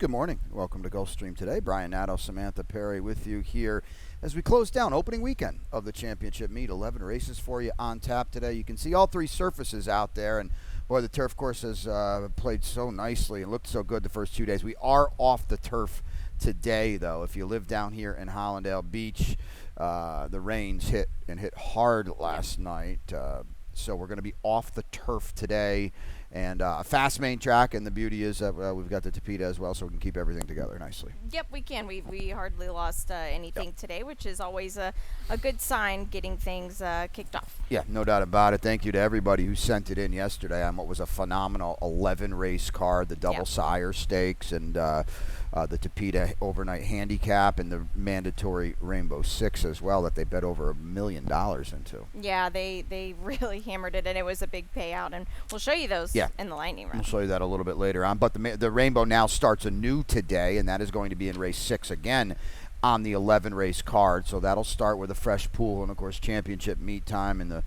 Good morning. Welcome to Gulfstream today. Brian Nadeau, Samantha Perry with you here as we close down opening weekend of the championship meet. 11 races for you on tap today. You can see all three surfaces out there, and boy, the turf course has played so nicely and looked so good the first 2 days. We are off the turf today, though. If you live down here in Hollandale Beach, the rains hit hard last night. So we're going to be off the turf today, and a fast main track, and the beauty is that we've got the Tapeta as well, so we can keep everything together nicely. Yep, we can. We hardly lost anything today, which is always a good sign, getting things kicked off. Yeah, no doubt about it. Thank you to everybody who sent it in yesterday on what was a phenomenal 11-race card, the double sire stakes, and the Tapeta overnight handicap, and the mandatory Rainbow Six as well that they bet over $1 million into. Yeah, they really hammered it, and it was a big payout, and we'll show you those in the lightning round. We'll show you that a little bit later on. But the Rainbow now starts anew today, and that is going to be in race 6 again on the 11-race card. So that'll start with a fresh pool, and, of course, championship meet time and the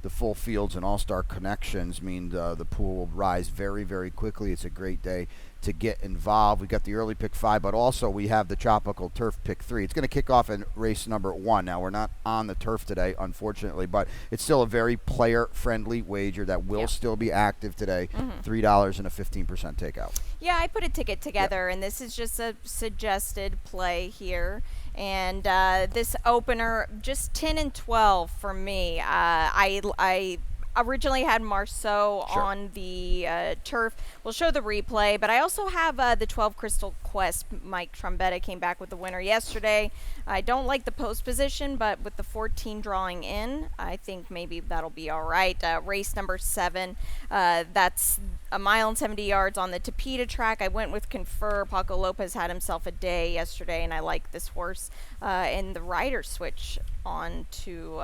full fields and all-star connections mean the pool will rise very, very quickly. It's a great day to get involved. We got the early pick 5, but also we have the tropical turf pick 3. It's going to kick off in race number 1. Now, we're not on the turf today, unfortunately, but it's still a very player-friendly wager that will still be active today. $3 and a 15% takeout. Yeah, I put a ticket together, and this is just a suggested play here. And this opener, just 10 and 12 for me. I originally had Marceau on the turf. We'll show the replay, but I also have the 12 Crystal Quest. Mike Trombetta came back with the winner yesterday. I don't like the post position, but with the 14 drawing in, I think maybe that'll be all right. Race number 7, that's a mile and 70 yards on the Tapeta track. I went with Confer. Paco Lopez had himself a day yesterday, and I like this horse. And the rider switch on to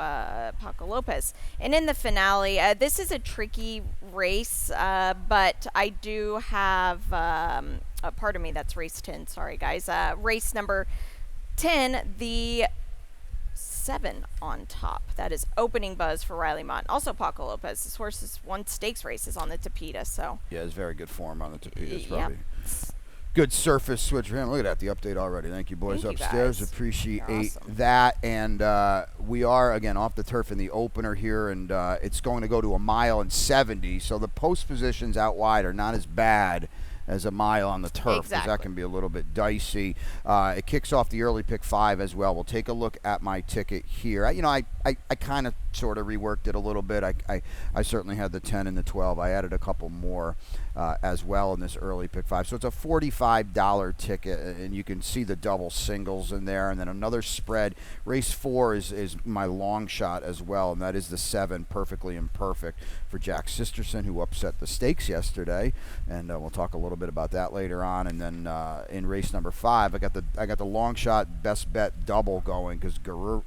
Paco Lopez. And in the finale, this is a tricky race, but I do have, pardon me, that's race 10. Sorry, guys. Race number 10, the 7 on top. That is Opening Buzz for Riley Mott. Also Paco Lopez. This horse has won stakes races on the Tapeta, so. Yeah, it's very good form on the Tapeta. It's probably good surface switch for him. Look at that, the update already. Thank you, boys. Thank you, upstairs. guys. Appreciate Awesome. that. And we are, again, off the turf in the opener here, and it's going to go to a mile and 70. So the post positions out wide are not as bad as a mile on the turf, because that can be a little bit dicey. It kicks off the early pick 5 as well. We'll take a look at my ticket here. I kind of sort of reworked it a little bit. I certainly had the 10 and the 12. I added a couple more as well in this early pick 5. So it's a $45 ticket, and you can see the double singles in there, and then another spread. Race 4 is my long shot as well, and that is the 7, Perfectly Imperfect, for Jack Sisterson, who upset the stakes yesterday, and we'll talk a little bit about that later on. And then in race number 5, I got the long shot best bet double going, because Garuvan,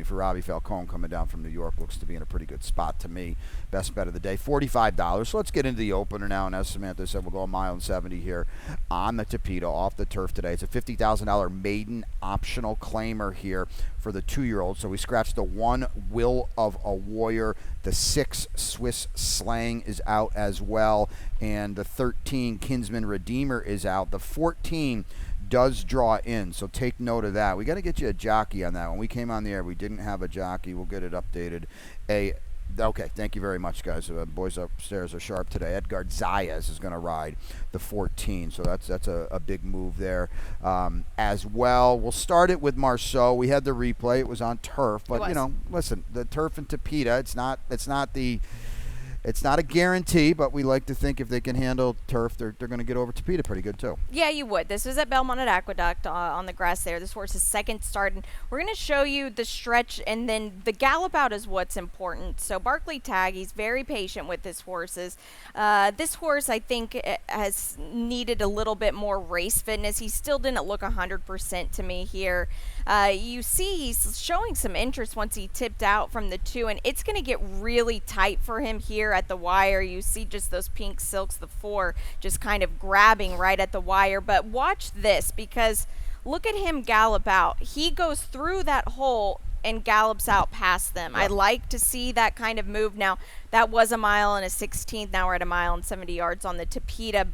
for Robbie Falcone coming down from New York, looks to be in a pretty good spot to me. Best bet of the day, $45. So let's get into the opener now. And as Samantha said, we'll go a mile and 70 here on the Tapeta off the turf today. It's a $50,000 maiden optional claimer here for the 2-year-old. So we scratched the 1, Will of a Warrior. The 6, Swiss Slang, is out as well. And the 13, Kinsman Redeemer, is out. The 14 does draw in, so take note of that. We got to get you a jockey on that. When we came on the air, we didn't have a jockey. We'll get it updated. Okay, thank you very much, guys. Boys upstairs are sharp today. Edgar Zayas is going to ride the 14, so that's a big move there as well. We'll start it with Marceau. We had the replay. It was on turf, but listen, the turf and Tapeta, it's not a guarantee, but we like to think if they can handle turf, they're going to get over Tapeta pretty good too. Yeah, you would. This was at Belmont at Aqueduct on the grass there. This horse's second start, and we're going to show you the stretch, and then the gallop out is what's important. So Barkley Tag, he's very patient with this horses. This horse, I think, has needed a little bit more race fitness. He still didn't look 100% to me here. You see he's showing some interest once he tipped out from the 2, and it's going to get really tight for him here at the wire. You see just those pink silks, the 4, just kind of grabbing right at the wire. But watch this, because look at him gallop out. He goes through that hole and gallops out past them. I like to see that kind of move. Now, that was a mile and a 16th. Now we're at a mile and 70 yards on the Tapeta.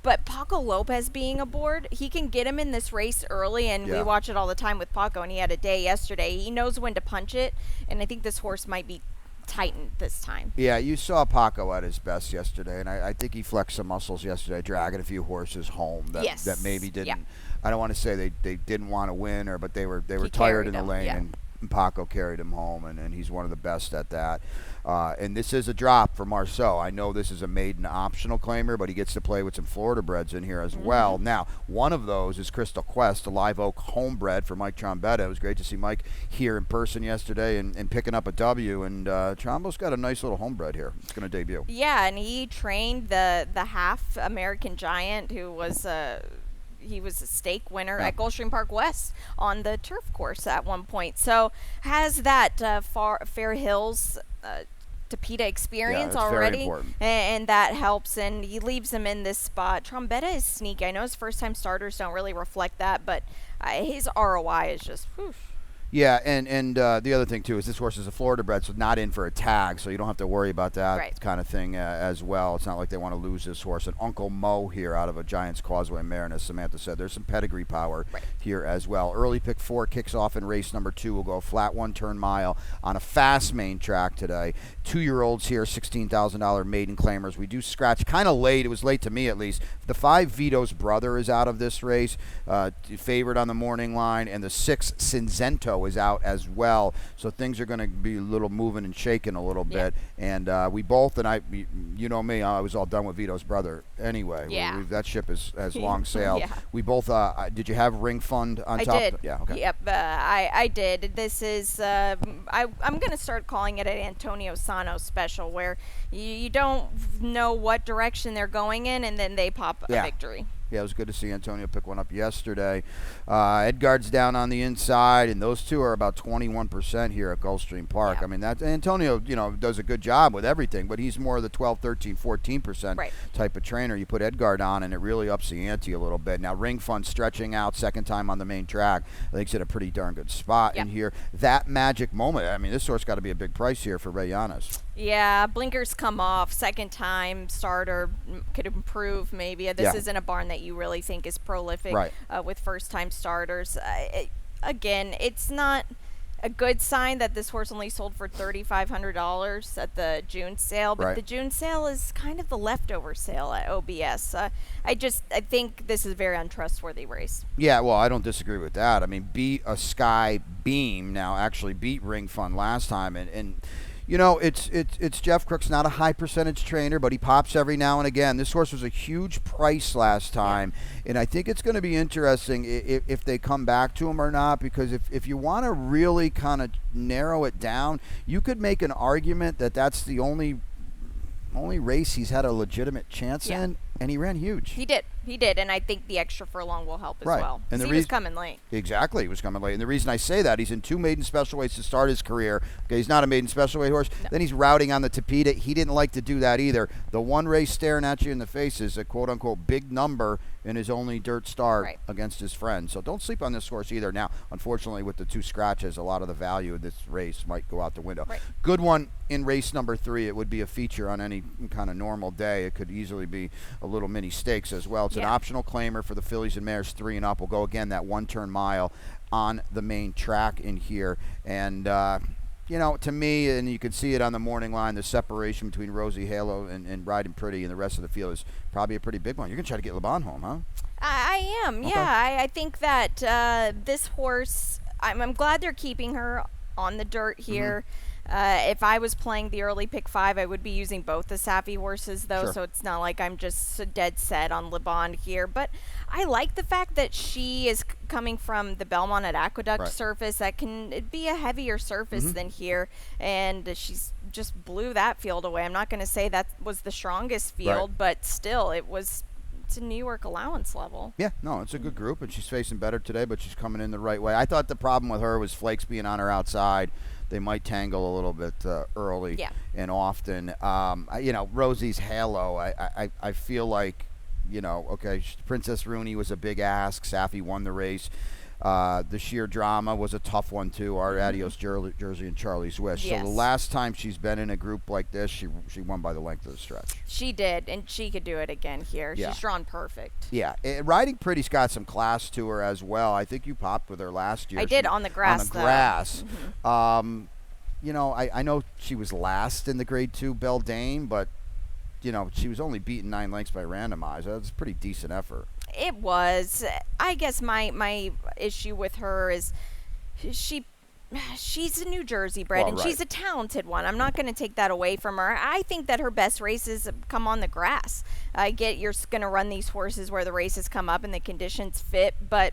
But Paco Lopez being aboard, he can get him in this race early, and we watch it all the time with Paco, and he had a day yesterday. He knows when to punch it, and I think this horse might be tightened this time. Yeah, you saw Paco at his best yesterday, and I think he flexed some muscles yesterday, dragging a few horses home that maybe didn't. Yeah. I don't want to say they didn't want to win, but they were tired in the lane, and Paco carried him home, and he's one of the best at that. And this is a drop for Marceau. I know this is a maiden optional claimer, but he gets to play with some Florida breds in here as well. Now, one of those is Crystal Quest, a live oak homebred for Mike Trombetta. It was great to see Mike here in person yesterday and picking up a W. And Trombo's got a nice little homebred here. It's going to debut. Yeah, and he trained the half American Giant, who was he was a stake winner at Gulfstream Park West on the turf course at one point. So has that Fair Hills Tapeta experience already, and that helps, and he leaves him in this spot. Trombetta is sneaky. I know his first-time starters don't really reflect that, but his ROI is just whew. Yeah, and the other thing, too, is this horse is a Florida bred, so not in for a tag, so you don't have to worry about that kind of thing as well. It's not like they want to lose this horse. And Uncle Mo here out of a Giants Causeway mare, and as Samantha said, there's some pedigree power here as well. Early pick 4 kicks off in race number 2. We'll go a flat 1-turn mile on a fast main track today. 2-year-olds here, $16,000 maiden claimers. We do scratch kind of late. It was late to me, at least. The 5 Vito's brother is out of this race, favored on the morning line, and the 6 Cinzento is out as well, so things are going to be a little moving and shaking a little bit. And we both, and you know me, I was all done with Vito's brother anyway. That ship has long sailed. We both did you have Ring Fund on top? I did. Yeah, okay. Yep, I did. This is I'm going to start calling it an Antonio Sano special, where you don't know what direction they're going in, and then they pop a victory. Yeah, it was good to see Antonio pick one up yesterday. Edgard's down on the inside, and those two are about 21% here at Gulfstream Park. I mean, that Antonio, does a good job with everything, but he's more of the 12, 13, 14% type of trainer. You put Edgard on, and it really ups the ante a little bit. Now, Ring Fun stretching out, second time on the main track. I think he's at a pretty darn good spot in here. That magic moment, I mean, this horse got to be a big price here for Ray Yanes. Yeah, blinkers come off, second time starter, could improve maybe. This isn't a barn that you really think is prolific with first time starters. Again, it's not a good sign that this horse only sold for $3,500 at the June sale, but the June sale is kind of the leftover sale at OBS. I think this is a very untrustworthy race. Yeah, well, I don't disagree with that. I mean, beat a Sky Beam now, actually beat Ring Fun last time, and it's Jeff Crook's not a high percentage trainer, but he pops every now and again. This horse was a huge price last time, and I think it's going to be interesting if they come back to him or not, because if you want to really kind of narrow it down, you could make an argument that that's the only race he's had a legitimate chance in, and he ran huge. He did, and I think the extra furlong will help as well. And he was coming late. Exactly, he was coming late. And the reason I say that, he's in 2 maiden special weights to start his career. Okay, he's not a maiden special weight horse. No. Then he's routing on the Tapeta. He didn't like to do that either. The one race staring at you in the face is a quote-unquote big number in his only dirt start against his friend. So don't sleep on this horse either. Now, unfortunately, with the 2 scratches, a lot of the value of this race might go out the window. Good one in race number 3. It would be a feature on any kind of normal day. It could easily be a little mini stakes as well. It's an optional claimer for the fillies and mares 3 and up. We'll go again that 1-turn mile on the main track in here. And, to me, and you can see it on the morning line, the separation between Rosie Halo and Riding Pretty and the rest of the field is probably a pretty big one. You're going to try to get Laban home, huh? I am, I think that this horse, I'm glad they're keeping her on the dirt here. If I was playing the early pick 5, I would be using both the Safi horses, though, so it's not like I'm just dead set on LeBond here. But I like the fact that she is coming from the Belmont at Aqueduct surface. That can be a heavier surface than here, and she's just blew that field away. I'm not going to say that was the strongest field, but still, it's a New York allowance level. Yeah, no, it's a good group, and she's facing better today, but she's coming in the right way. I thought the problem with her was Flakes being on her outside. They might tangle a little bit early and often. Rosie's Halo, I feel like, okay, Princess Rooney was a big ask. Safi won the race. The Sheer Drama was a tough one too. Our Adios Jersey and Charlie's Wish. Yes. So the last time she's been in a group like this, she won by the length of the stretch. She did, and she could do it again here. Yeah. She's drawn perfect. Yeah, Riding Pretty's got some class to her as well. I think you popped with her last year. I did on the grass. On the grass. You know, I know she was last in the Grade 2 Beldame, but you know, she was only beaten 9 lengths by randomizer. That's a pretty decent effort. It was. I guess my issue with her is she's a New Jersey bred, and she's a talented one. I'm not going to take that away from her. I think that her best races come on the grass. I get you're going to run these horses where the races come up and the conditions fit, but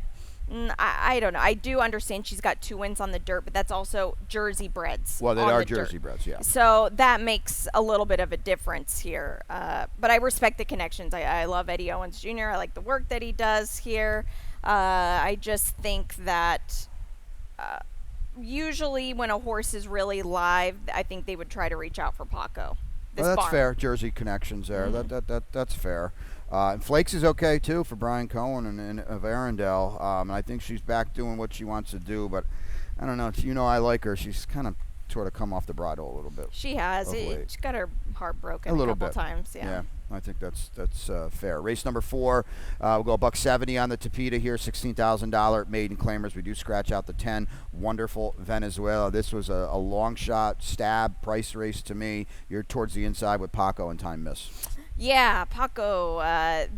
I don't know. I do understand she's got 2 wins on the dirt, but that's also Jersey breds. Well, they are Jersey breds, yeah. So that makes a little bit of a difference here. But I respect the connections. I love Eddie Owens Jr. I like the work that he does here. I just think that usually when a horse is really live, I think they would try to reach out for Paco. Well, that's fair. Jersey connections there. That's fair. And Flakes is okay too for Brian Cohen and of Arundel. And I think she's back doing what she wants to do. But I don't know. You know, I like her. She's kind of sort of come off the bridle a little bit. She has. She's got her heart broken a couple times. Yeah. I think that's fair. Race number 4, we'll go $170 on the Tapeta here, $16,000 maiden claimers. We do scratch out the 10. Wonderful Venezuela. This was a long shot stab price race to me. You're towards the inside with Paco and Time Miss. Yeah, Paco.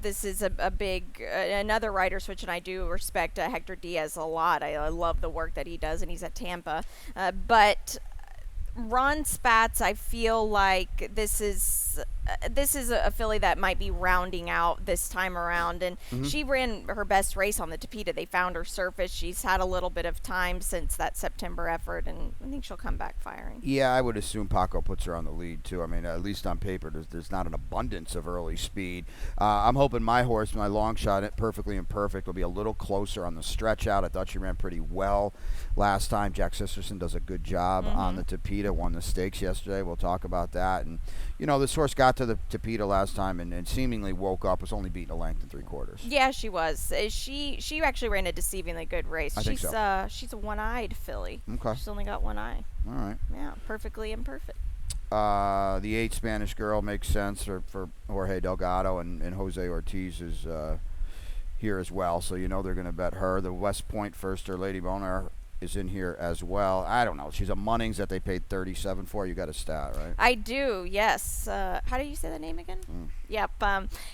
This is a big another rider switch, and I do respect Hector Diaz a lot. I love the work that he does, and he's at Tampa. But Ron Spatz, I feel like this is a filly that might be rounding out this time around, and she ran her best race on the Tapeta. They found her surface. She's had a little bit of time since that September effort, and I think she'll come back firing. Yeah, I would assume Paco puts her on the lead too. I mean, at least on paper, there's not an abundance of early speed. I'm hoping my horse, my long shot, Perfectly Imperfect, will be a little closer on the stretch out. I thought she ran pretty well last time. Jack Sisterson does a good job on the Tapeta. Won the stakes yesterday. We'll talk about that. And you know, this horse got to the Tapeta last time and seemingly woke up. Was only beaten a length and 3/4. Yeah, she was. She actually ran a deceivingly good race. I think so. She's a one-eyed filly. Okay. She's only got one eye. All right. Yeah, Perfectly Imperfect. The 8 Spanish Girl makes sense for Jorge Delgado, and Jose Ortiz is here as well. So you know they're going to bet her. The West Point Firster, Lady Bonar, is in here as well. I don't know. She's a Munnings that they paid $37 for. You got a stat, right? I do, yes. How do you say the name again? Yep.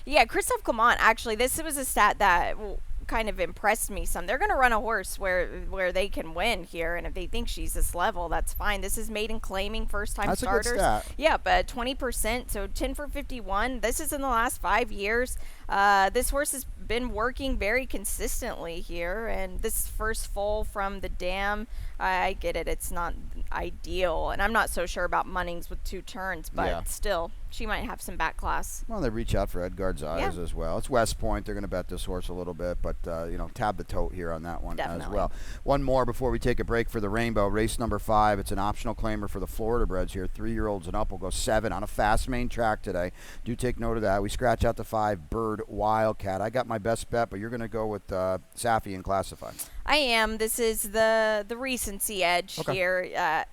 Yeah, Christophe Clement, actually, this was a stat that kind of impressed me some. They're going to run a horse where they can win here, and if they think she's this level, that's fine. This is maiden claiming first-time starters. That's a good stat. Yeah, but 20%, so 10 for 51. This is in the last 5 years. This horse has been working very consistently here, and this first foal from the dam, I get it, it's not ideal, and I'm not so sure about Munnings with 2 turns, but still, she might have some back class. Well, they reach out for Edgard's eyes as well. It's West Point. They're going to bet this horse a little bit, but you know, tab the tote here on that one as well. One more before we take a break for the Rainbow. Race number 5. It's an optional claimer for the Florida breds here. 3-year-olds and up will go 7 on a fast main track today. Do take note of that. We scratch out the 5 Bird Wildcat. I got my best bet, but you're going to go with Safi and Classify. I am. This is the recency edge here.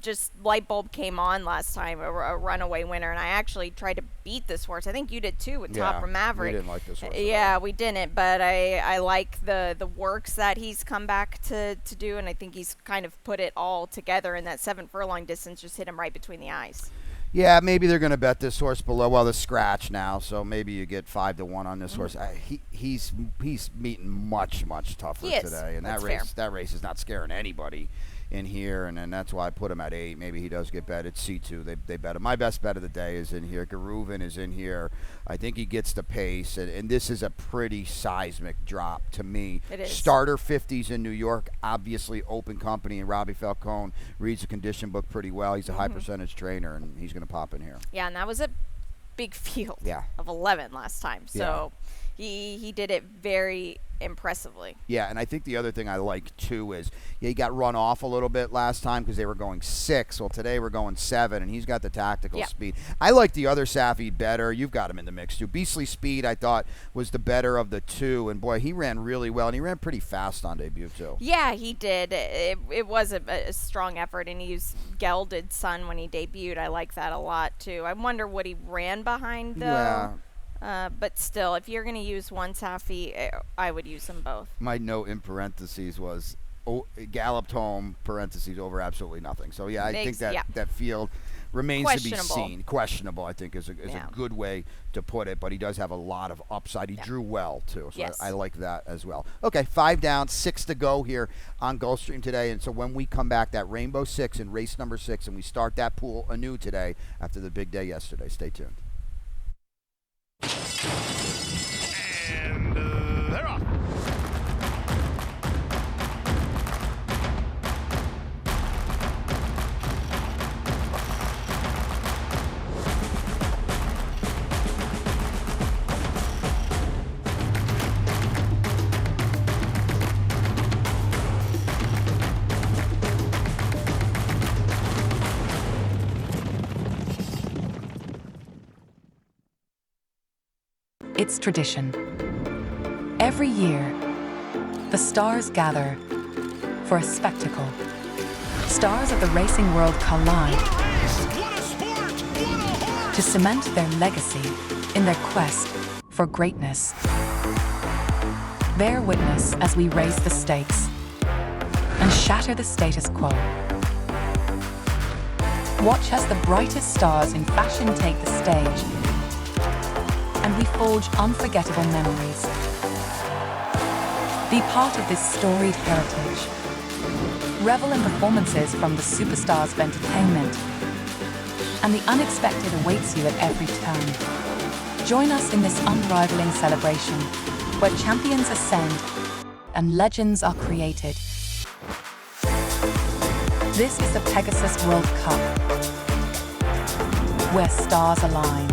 Just light bulb came on last time, a runaway winner, and I actually tried to beat this horse. I think you did too with Top from Maverick. We didn't like this horse. Yeah, we didn't, but I like the works that he's come back to do, and I think he's kind of put it all together in that 7 furlong distance, just hit him right between the eyes. Yeah, maybe they're going to bet this horse below. Well, the scratch now, so maybe you get 5-1 on this horse. He's meeting much tougher today, and that race is not scaring anybody in here, and that's why I put him at 8. Maybe he does get bet. It's C2. They bet him. My best bet of the day is in here. Garuvan is in here. I think he gets the pace, and this is a pretty seismic drop to me. It is. Starter 50s in New York, obviously open company, and Robbie Falcone reads the condition book pretty well. He's a high percentage trainer, and he's going to pop in here. Yeah, and that was a big field of 11 last time. So he did it very impressively. Yeah, and I think the other thing I like too is he got run off a little bit last time because they were going 6. Well, today we're going 7, and he's got the tactical speed. I like the other Safi better. You've got him in the mix too. Beastly Speed, I thought, was the better of the two, and boy, he ran really well, and he ran pretty fast on debut too. Yeah, he did. It was a strong effort, and he used Gelded Sun when he debuted. I like that a lot too. I wonder what he ran behind though. Yeah. But still, if you're going to use one Safi, I would use them both. My note in parentheses was galloped home, parentheses, over absolutely nothing. So, yeah, I think that field remains to be seen. Questionable, I think, is a good way to put it. But he does have a lot of upside. He drew well, too. So I like that as well. Okay, 5 down, 6 to go here on Gulfstream today. And so when we come back, that Rainbow 6 in race number 6, and we start that pool anew today after the big day yesterday. Stay tuned. And they're off. It's tradition. Every year, the stars gather for a spectacle. Stars of the racing world collide What a sport! What a horse! to cement their legacy in their quest for greatness. Bear witness as we raise the stakes and shatter the status quo. Watch as the brightest stars in fashion take the stage, and we forge unforgettable memories. Be part of this storied heritage. Revel in performances from the superstars of entertainment, and the unexpected awaits you at every turn. Join us in this unrivaling celebration, where champions ascend and legends are created. This is the Pegasus World Cup, where stars align.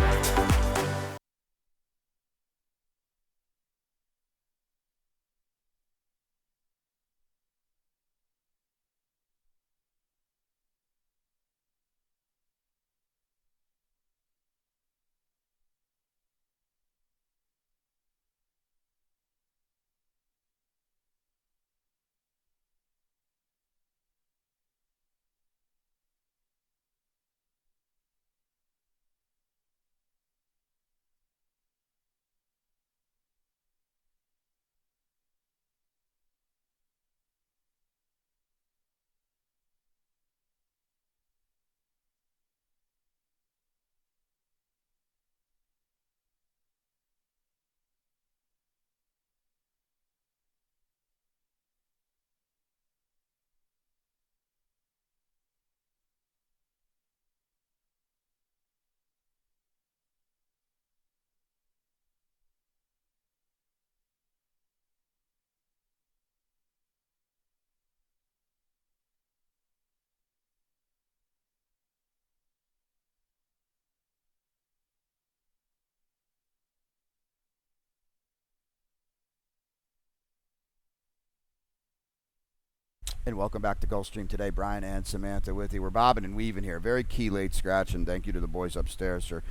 And welcome back to Gulfstream today. Brian and Samantha with you. We're bobbing and weaving here. Very key late scratch, and thank you to the boys upstairs for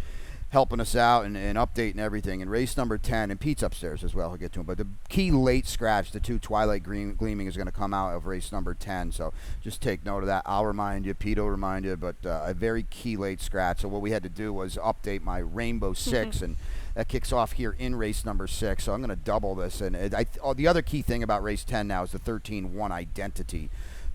helping us out and updating everything. And race number 10, and Pete's upstairs as well. We'll get to him. But the key late scratch, the 2 Twilight Gleaming, is going to come out of race number 10. So just take note of that. I'll remind you. Pete will remind you. But a very key late scratch. So what we had to do was update my Rainbow 6, and that kicks off here in race number 6. So I'm going to double this. And the other key thing about race 10 now is the 13-1 identity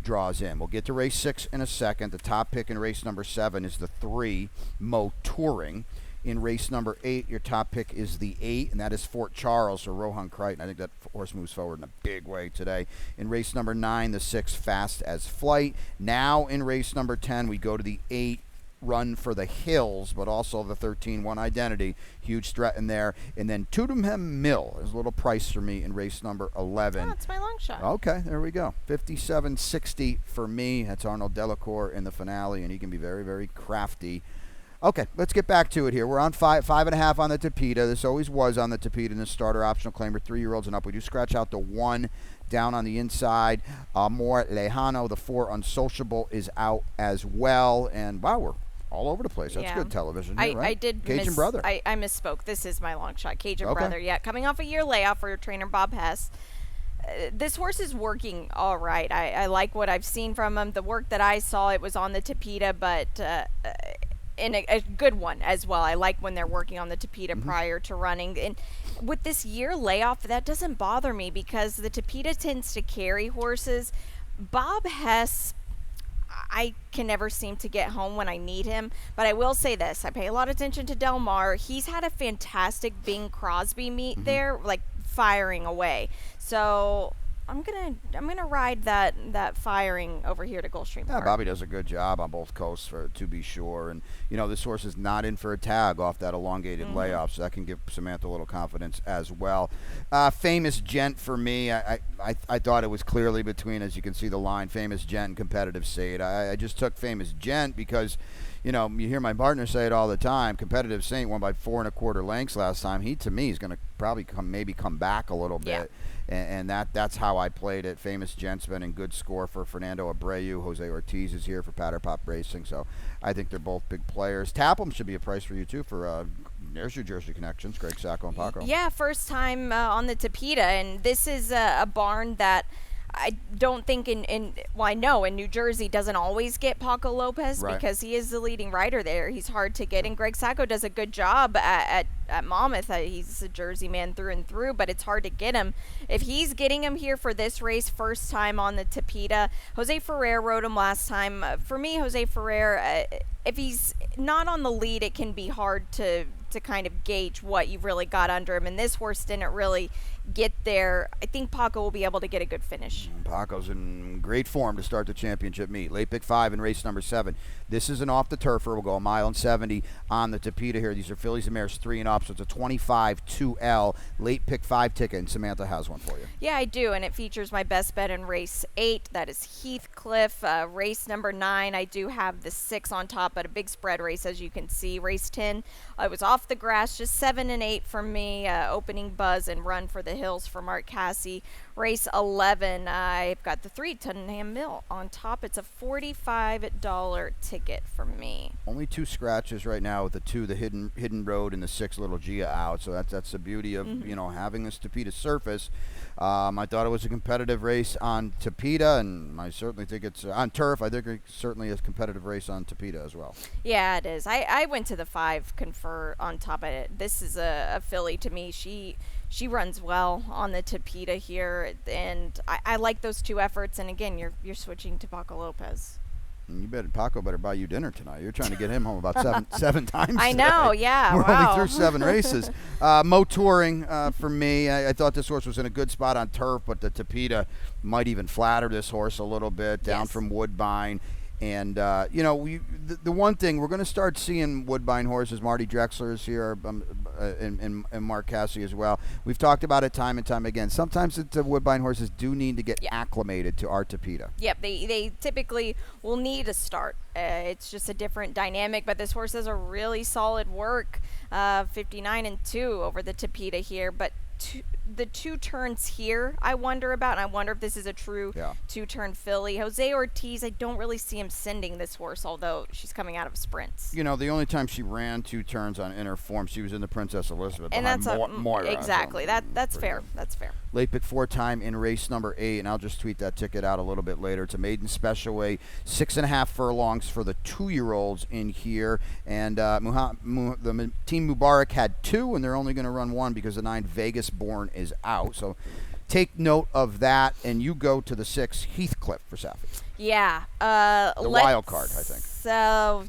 draws in. We'll get to race 6 in a second. The top pick in race number 7 is the 3 Mo Touring. In race number 8, your top pick is the 8, and that is Fort Charles for Rohan Crichton. I think that horse moves forward in a big way today. In race number 9, the 6 Fast as Flight. Now in race number 10, we go to the 8 Run for the Hills, but also the 13-1 Identity. Huge threat in there. And then Tootenham Mill is a little price for me in race number 11. Oh, that's my long shot. Okay, there we go. 57.60 for me. That's Arnold Delacour in the finale, and he can be very, very crafty. Okay, let's get back to it here. We're on 5.5 on the Tapeta. This always was on the Tapeta in the starter optional claimer, 3-year-olds and up. We do scratch out the 1 down on the inside. More Lejano, the 4 Unsociable is out as well. And wow, we're all over the place. That's good television here, right? I did Cajun Brother. I misspoke. This is my long shot. Cajun Okay. Brother. Yeah, coming off a year layoff for trainer Bob Hess. This horse is working all right. I like what I've seen from him. The work that I saw, it was on the Tapeta, but in a good one as well. I like when they're working on the Tapeta prior to running. And with this year layoff, that doesn't bother me because the Tapeta tends to carry horses. Bob Hess, I can never seem to get home when I need him. But I will say this. I pay a lot of attention to Del Mar. He's had a fantastic Bing Crosby meet there, like firing away. So I'm gonna ride that firing over here to Gulfstream Yeah, Park. Bobby does a good job on both coasts, to be sure. And, this horse is not in for a tag off that elongated layoff, so that can give Samantha a little confidence as well. Famous Gent for me, I thought it was clearly between, as you can see the line, Famous Gent and Competitive Saint. I just took Famous Gent because, you hear my partner say it all the time. Competitive Saint won by 4 1/4 lengths last time. He, to me, is going to probably come back a little bit. And that's how I played it. Famous Gent's been in good score for Fernando Abreu. Jose Ortiz is here for Patter Pop Racing. So I think they're both big players. Tapham should be a price for you, too, for there's your Jersey connections, Greg Sacco and Paco. Yeah, first time on the Tapeta. And this is a barn that I don't think I know in New Jersey doesn't always get Paco Lopez because he is the leading rider there. He's hard to get, and Greg Sacco does a good job at Monmouth. He's a Jersey man through and through, but it's hard to get him. If he's getting him here for this race, first time on the Tapeta, Jose Ferrer rode him last time. For me, Jose Ferrer, if he's not on the lead, it can be hard to kind of gauge what you've really got under him, and this horse didn't really get there. I think Paco will be able to get a good finish. Paco's in great form to start the championship meet. Late pick 5 in race number 7. This is an off the turfer. We'll go a mile and 70 on the Tapeta here. These are fillies and mares 3 and up, so it's a 25-2L late pick 5 ticket, and Samantha has one for you. Yeah, I do, and it features my best bet in race 8. That is Heathcliff. Race number 9, I do have the 6 on top, but a big spread race, as you can see. Race 10, I was off the grass, just 7 and 8 for me. Opening buzz and run for the hills for Mark Cassie. Race 11, I've got the 3 Tottenham Mill on top. It's a $45 ticket for me. Only 2 scratches right now with the 2, the hidden road and the 6 Little Gia out. So that's the beauty of having this Tapeta surface. I thought it was a competitive race on Tapeta, and I certainly think it's on turf. I think it's certainly a competitive race on Tapeta as well. Yeah, it is. I went to the 5 Confer on top of it. This is a filly to me. She runs well on the Tapeta here, and I like those 2 efforts. And again, you're switching to Paco Lopez. And Paco better buy you dinner tonight. You're trying to get him home about seven times. I today. know, yeah. We're wow. only through 7 races. Mo Touring for me. I thought this horse was in a good spot on turf, but the Tapeta might even flatter this horse a little bit down from Woodbine. And, the one thing, we're going to start seeing Woodbine horses. Marty Drexler is here, and Mark Cassie as well. We've talked about it time and time again. Sometimes the Woodbine horses do need to get acclimated to our Tapeta. Yep, they typically will need a start. It's just a different dynamic, but this horse has a really solid work, 59-2 over the Tapeta here. But the 2 turns here I wonder about, and I wonder if this is a true 2-turn filly. Jose Ortiz, I don't really see him sending this horse, although she's coming out of sprints. The only time she ran 2 turns on inner form, she was in the Princess Elizabeth and behind that's Moira. exactly. So That's fair. That's fair. Late pick 4 time in race number 8, and I'll just tweet that ticket out a little bit later. It's a maiden special weight, 6.5 furlongs for the 2-year-olds in here. And the Team Mubarak had 2, and they're only going to run 1 because the 9 Vegas Born is out. So take note of that, and you go to the 6 Heathcliff for Safi. Yeah. The wild card, I think. So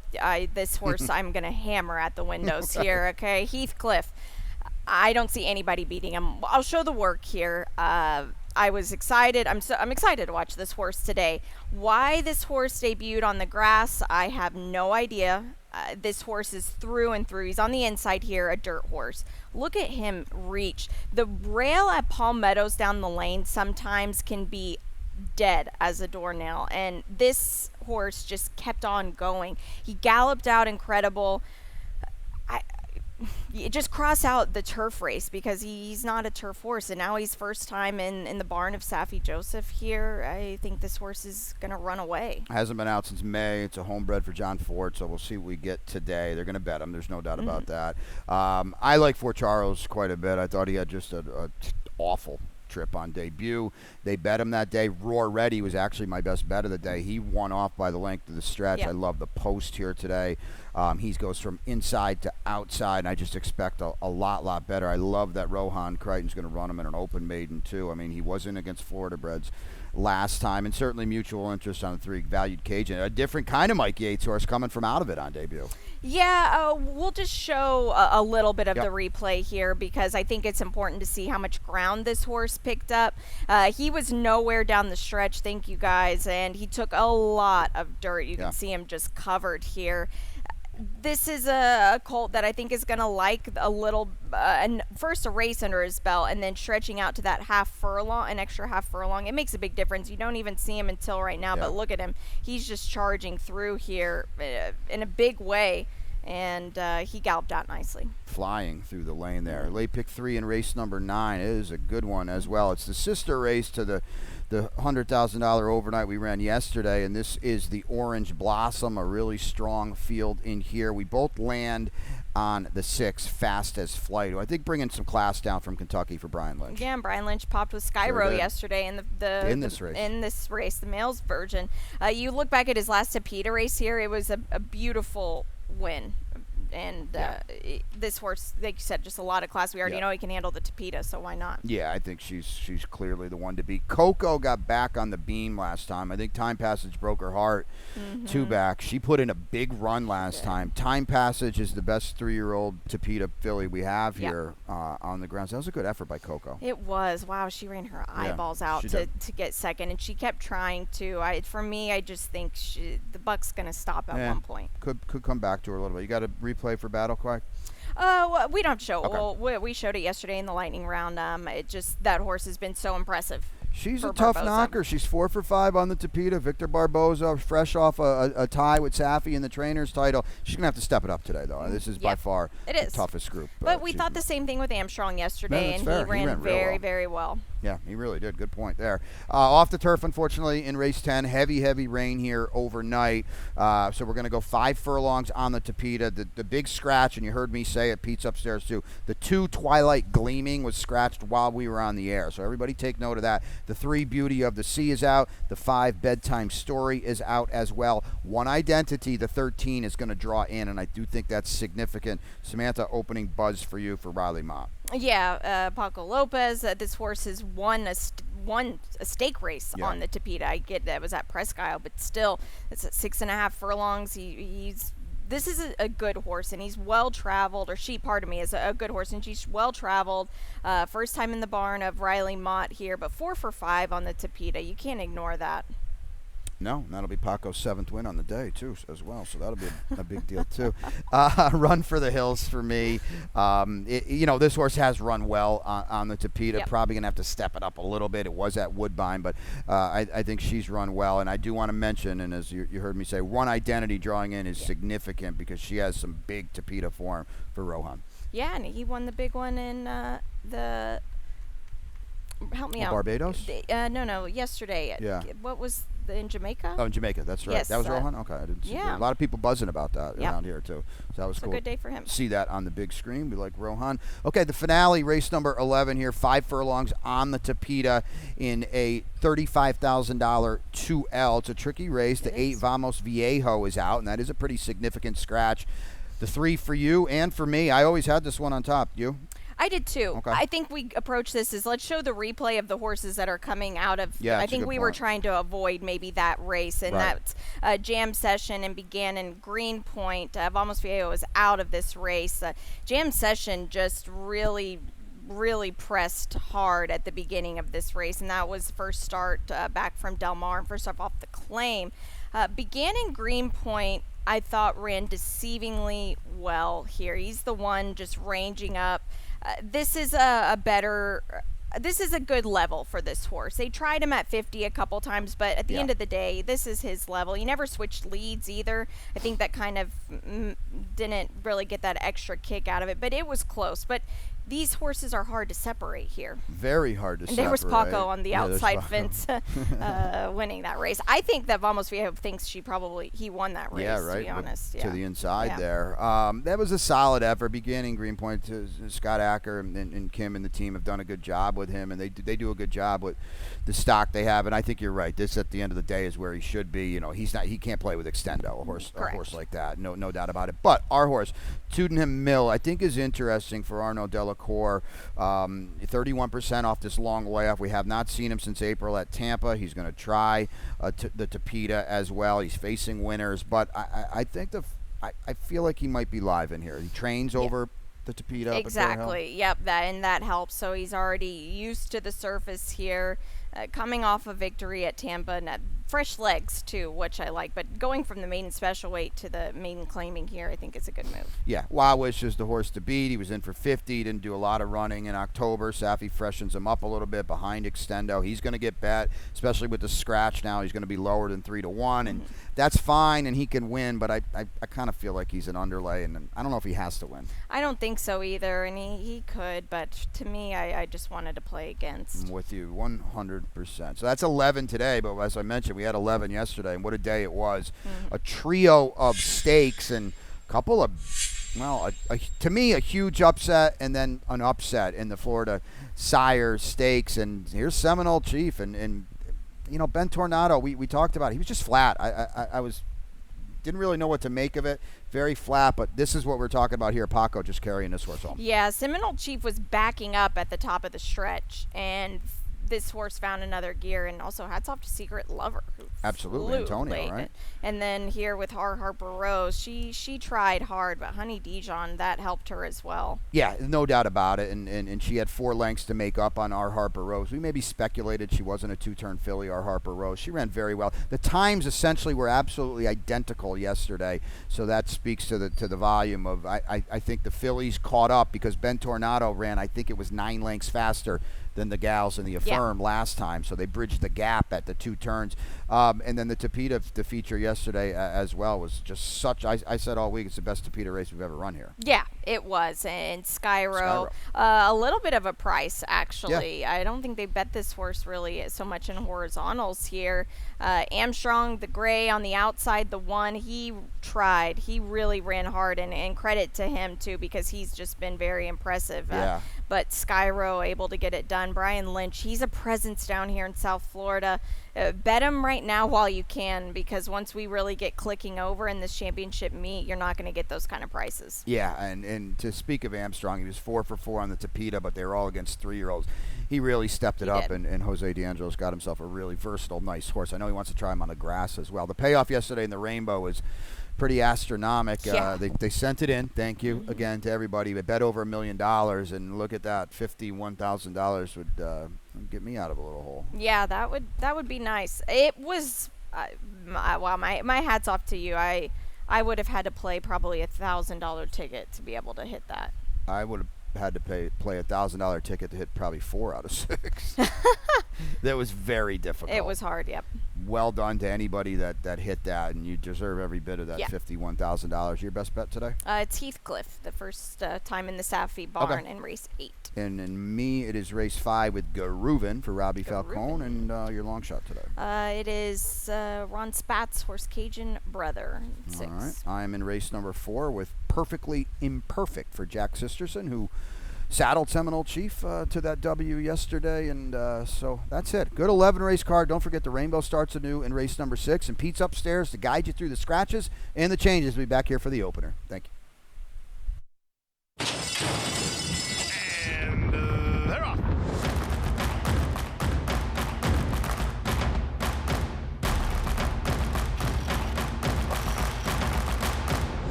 this horse I'm going to hammer at the windows here, okay? Heathcliff. I don't see anybody beating him. I'll show the work here. I was excited. I'm excited to watch this horse today. Why this horse debuted on the grass, I have no idea. This horse is through and through. He's on the inside here, a dirt horse. Look at him reach. The rail at Palm Meadows down the lane sometimes can be dead as a doornail, and this horse just kept on going. He galloped out incredible. just cross out the turf race because he's not a turf horse, and now he's first time in the barn of Safi Joseph here. I think this horse is going to run away. Hasn't been out since May. It's a homebred for John Ford, so we'll see what we get today. They're going to bet him. There's no doubt about that. I like Fort Charles quite a bit. I thought he had just a awful trip on debut. They bet him that day. Roar Ready was actually my best bet of the day. He won off by the length of the stretch. Yep. I love the post here today. He goes from inside to outside, and I just expect a lot better. I love that Rohan Crichton's going to run him in an open maiden, too. I mean, he wasn't against Florida Breds last time, and certainly mutual interest on the 3 Valued Cajun. A different kind of Mike Yates horse coming from out of it on debut. Yeah, we'll just show a little bit of Yep. the replay here because I think it's important to see how much ground this horse picked up. He was nowhere down the stretch, thank you guys, and he took a lot of dirt. You can see him just covered here. This is a colt that I think is going to like a little, first a race under his belt and then stretching out to that half furlong, an extra half furlong. It makes a big difference. You don't even see him until right now, but look at him. He's just charging through here in a big way, and he galloped out nicely. Flying through the lane there. Late pick 3 in race number 9. It is a good one as well. It's the sister race to the $100,000 overnight we ran yesterday, and this is the Orange Blossom, a really strong field in here. We both land on the 6, Fast as Flight, who I think bringing some class down from Kentucky for Brian Lynch. Yeah, and Brian Lynch popped with Skyro yesterday in in this race, the males version. You look back at his last Tapeta race here; it was a beautiful win. And this horse, like you said, just a lot of class. We already know he can handle the Tapeta, so why not? Yeah, I think she's clearly the one to beat. Coco got back on the beam last time. I think Time Passage broke her heart. 2 back. She put in a big run last time. Time Passage is the best 3-year-old Tapeta filly we have here on the grounds. That was a good effort by Coco. It was. Wow, she ran her eyeballs out to get second, and she kept trying to. For me, I just think the buck's going to stop at one point. Could come back to her a little bit. You got a replay for Battle Quack? Well, we don't show it. Okay. Well, we showed it yesterday in the lightning round. It just, that horse has been so impressive. She's for a tough Barboza. knocker. She's 4 for 5 on the Tapeta. Victor Barboza, fresh off a tie with Safi in the trainer's title. She's going to have to step it up today, though. This is by far the toughest group. But we thought the same thing with Armstrong yesterday, and he ran very, very well. Yeah, he really did. Good point there. Off the turf, unfortunately, in race 10, heavy rain here overnight. So we're going to go 5 furlongs on the Tapeta. The big scratch, and you heard me say it, Pete's upstairs too, the 2 Twilight Gleaming was scratched while we were on the air. So everybody take note of that. The 3 Beauty of the Sea is out. The 5 Bedtime Story is out as well. 1 Identity, the 13, is going to draw in, and I do think that's significant. Samantha, opening buzz for you for Riley Mott. Yeah, Paco Lopez. This horse has won a stake race on the Tapeta. I get that was at Presque Isle, but still, it's at 6.5 furlongs. This is a good horse, and he's well traveled. Or she, pardon me, is a good horse, and she's well traveled. First time in the barn of Riley Mott here, but 4 for 5 on the Tapeta. You can't ignore that. No, that'll be Paco's 7th win on the day, too, as well. So that'll be a big deal, too. Run for the Hills for me. This horse has run well on the Tapeta. Probably going to have to step it up a little bit. It was at Woodbine, but I think she's run well. And I do want to mention, and as you heard me say, 1 Identity drawing in is significant because she has some big Tapeta form for Rohan. Yeah, and he won the big one in the... Help me out. Barbados? No, yesterday. Yeah. What was in Jamaica? Oh, in Jamaica, that's right. Yes, that was Rohan? Okay, I didn't see that. A lot of people buzzing about that around here, too. So that was cool. It's a good day for him. See that on the big screen. We like Rohan. Okay, the finale, race number 11 here, 5 furlongs on the Tapeta in a $35,000 2L. It's a tricky race. The 8 Vamos Viejo is out, and that is a pretty significant scratch. The 3 for you and for me. I always had this one on top. You? I did too. Okay. I think we approach this as let's show the replay of the horses that are coming out of. Yeah, I think we were trying to avoid maybe that race, and that's Jam Session and began in Greenpoint. Vamos Viejo is out of this race. Jam Session just really pressed hard at the beginning of this race, and that was first start back from Del Mar and first off the claim. Began in Greenpoint, I thought ran deceivingly well here. He's the one just ranging up. This is a better this is a good level for this horse. They tried him at 50 a couple times, but at the end of the day, this is his level. He never switched leads either. I think that kind of didn't really get that extra kick out of it, but it was close. But these horses are hard to separate here. Very hard to And separate. there was Paco on the Yeah, there's outside Paco. fence winning that race. I think that Vamos Viejo thinks he won that race, Yeah, right. to be honest. To the inside Yeah. there. That was a solid effort. Beginning Greenpoint to Scott Acker and Kim and the team have done a good job with him, and they do a good job with the stock they have. And I think you're right. This at the end of the day is where he should be. You know, he can't play with Extendo, a horse like that. No doubt about it. But our horse, Tudenham Mill, I think is interesting for Arnaud Delacour. 31% off this long layoff. We have not seen him since April at Tampa. He's going to try the Tapeta as well. He's facing winners, but I think I feel like he might be live in here. He trains over the Tapeta. Exactly. Yep. That helps. So he's already used to the surface here, coming off a victory at Tampa. And fresh legs too, which I like. But going from the maiden special weight to the maiden claiming here, I think is a good move. Yeah, Wawish is the horse to beat. He was in for 50. Didn't do a lot of running in October. Safi freshens him up a little bit behind Extendo. He's going to get bet, especially with the scratch now. He's going to be lower than 3-1, and that's fine, and he can win. But I kind of feel like he's an underlay, and I don't know if he has to win. I don't think so either, and he could. But to me, I just wanted to play against. I'm with you 100%. So that's 11 today, but as I mentioned, we had 11 yesterday, and what a day it was. A trio of stakes and a couple of, to me, a huge upset and then an upset in the Florida Sire Stakes. And here's Seminole Chief and you know, Ben Tornado, we talked about it. He was just flat. I didn't really know what to make of it. Very flat, but this is what we're talking about here. Paco just carrying this horse home. Yeah, Seminole Chief was backing up at the top of the stretch, and this horse found another gear. And also hats off to Secret Lover, who Absolutely, flew Antonio, late. right? And then here with Harper Rose, she tried hard, but Honey Dijon, that helped her as well. Yeah, no doubt about it, and she had 4 lengths to make up on our Harper Rose. We maybe speculated she wasn't a 2-turn filly, our Harper Rose. She ran very well. The times essentially were absolutely identical yesterday, so that speaks to the volume of. I think the fillies caught up because Ben Tornado ran. I think it was 9 lengths faster than the gals in the Affirm last time, so they bridged the gap at the 2 turns. And then the Tapeta, the feature yesterday as well, was just such. I said all week it's the best Tapeta race we've ever run here. Yeah, it was. And Skyro. A little bit of a price, actually. Yeah. I don't think they bet this horse really so much in horizontals here. Armstrong, the gray on the outside, the 1, he tried. He really ran hard, and credit to him, too, because he's just been very impressive. Yeah. But Skyro able to get it done. Brian Lynch, he's a presence down here in South Florida. Bet him right now while you can, because once we really get clicking over in this championship meet, you're not going to get those kind of prices. Yeah, and to speak of Armstrong, he was 4 for 4 on the Tapeta, but they were all against 3-year-olds. He really stepped it up, and Jose D'Angelo's got himself a really versatile, nice horse. I know he wants to try him on the grass as well. The payoff yesterday in the Rainbow was pretty astronomical. Yeah. They sent it in. Thank you again to everybody. They bet over $1 million, and look at that, $51,000 would get me out of a little hole. Yeah, that would be nice. It was my hat's off to you. I would have had to play probably $1,000 ticket to be able to hit that. I would have had to play $1,000 ticket to hit probably 4 out of 6. That was very difficult. It was hard. Yep. Well done to anybody that hit that, and you deserve every bit of that $51,000. Your best bet today? It's Heathcliff, the first time in the Safi barn in race 8. And in me, it is race 5 with Garuven for Robbie Falcone, and your long shot today. It is Ron Spatz, horse Cajun Brother, 6. All right. I'm in race number 4 with Perfectly Imperfect for Jack Sisterson, who saddled Seminole Chief to that W yesterday, and so that's it. Good 11 race card. Don't forget the Rainbow starts anew in race number 6, and Pete's upstairs to guide you through the scratches and the changes. We'll be back here for the opener. Thank you.